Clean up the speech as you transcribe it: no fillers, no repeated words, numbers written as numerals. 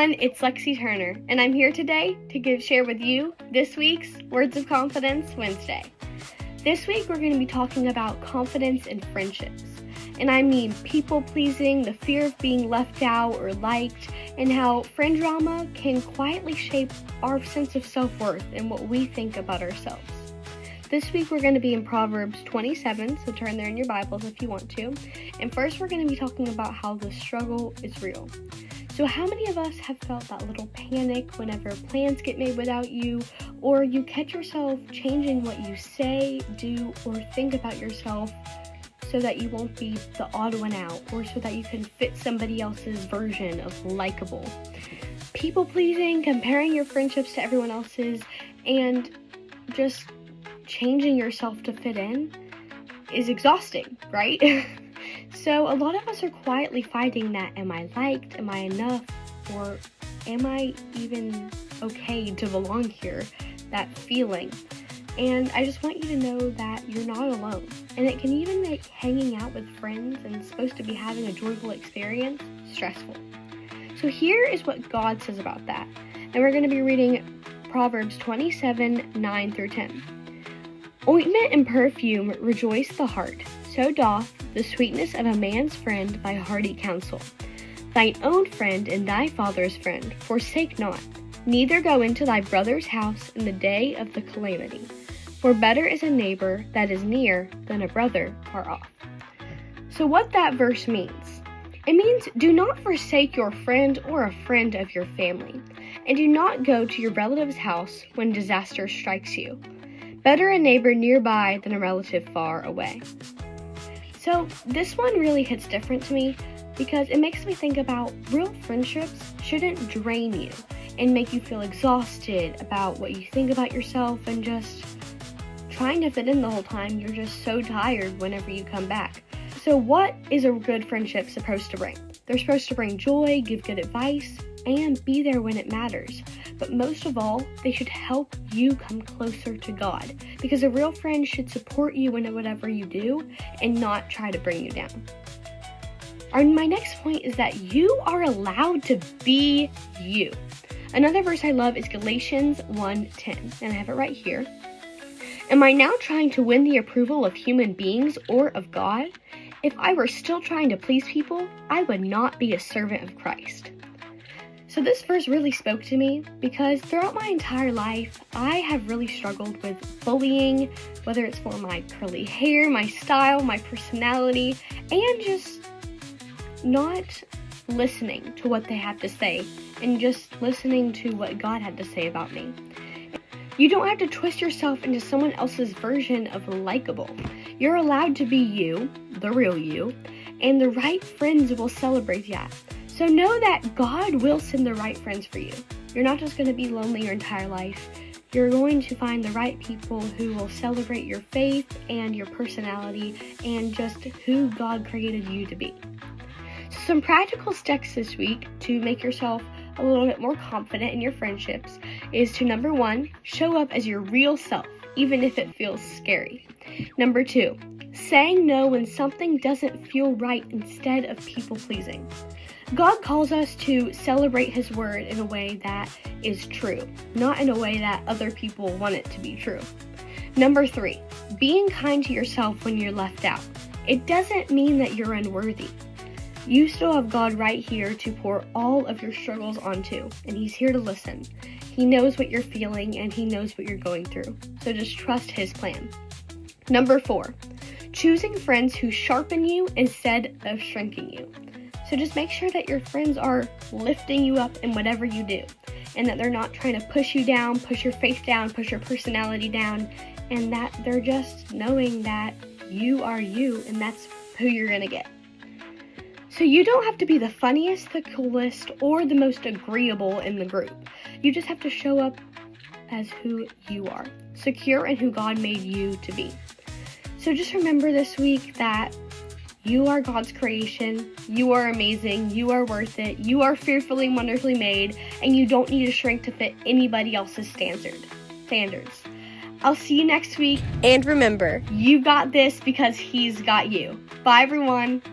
everyone, it's Lexi Turner, and I'm here today to share with you this week's Words of Confidence Wednesday. This week we're going to be talking about confidence in friendships, and I mean people-pleasing, the fear of being left out or liked, and how friend drama can quietly shape our sense of self-worth and what we think about ourselves. This week we're going to be in Proverbs 27, so turn there in your Bibles if you want to, and first we're going to be talking about how the struggle is real. So how many of us have felt that little panic whenever plans get made without you, or you catch yourself changing what you say, do, or think about yourself so that you won't be the odd one out, or so that you can fit somebody else's version of likable? People pleasing, comparing your friendships to everyone else's, and just changing yourself to fit in is exhausting, right? So a lot of us are quietly fighting that, am I liked, am I enough, or am I even okay to belong here, that feeling. And I just want you to know that you're not alone, and it can even make hanging out with friends and supposed to be having a joyful experience stressful. So here is what God says about that, and we're going to be reading Proverbs 27, 9 through 10. Ointment and perfume rejoice the heart, so doth the sweetness of a man's friend thy hearty counsel. Thine own friend and thy father's friend forsake not, neither go into thy brother's house in the day of the calamity. For better is a neighbor that is near than a brother far off. So what that verse means, it means do not forsake your friend or a friend of your family, and do not go to your relative's house when disaster strikes you. Better a neighbor nearby than a relative far away. So this one really hits different to me because it makes me think about real friendships shouldn't drain you and make you feel exhausted about what you think about yourself and just trying to fit in the whole time. You're just so tired whenever you come back. So what is a good friendship supposed to bring? They're supposed to bring joy, give good advice, and be there when it matters. But most of all, they should help you come closer to God, because a real friend should support you in whatever you do and not try to bring you down. My next point is that you are allowed to be you. Another verse I love is Galatians 1:10, and I have it right here. Am I now trying to win the approval of human beings or of God? If I were still trying to please people, I would not be a servant of Christ. So this verse really spoke to me because throughout my entire life, I have really struggled with bullying, whether it's for my curly hair, my style, my personality, and just not listening to what they have to say and just listening to what God had to say about me. You don't have to twist yourself into someone else's version of likable. You're allowed to be you, the real you, and the right friends will celebrate that. So know that God will send the right friends for you. You're not just going to be lonely your entire life. You're going to find the right people who will celebrate your faith and your personality and just who God created you to be. So some practical steps this week to make yourself a little bit more confident in your friendships is to, number 1, show up as your real self, even if it feels scary. Number 2, saying no when something doesn't feel right instead of people pleasing. God calls us to celebrate His word in a way that is true, not in a way that other people want it to be true. Number 3, being kind to yourself when you're left out. It doesn't mean that you're unworthy. You still have God right here to pour all of your struggles onto, and He's here to listen. He knows what you're feeling and He knows what you're going through, so just trust His plan. Number 4, choosing friends who sharpen you instead of shrinking you. So just make sure that your friends are lifting you up in whatever you do, and that they're not trying to push you down, push your faith down, push your personality down, and that they're just knowing that you are you and that's who you're going to get. So you don't have to be the funniest, the coolest, or the most agreeable in the group. You just have to show up as who you are, secure in who God made you to be. So just remember this week that you are God's creation, you are amazing, you are worth it, you are fearfully and wonderfully made, and you don't need to shrink to fit anybody else's standards. I'll see you next week, and remember, you got this because He's got you. Bye everyone.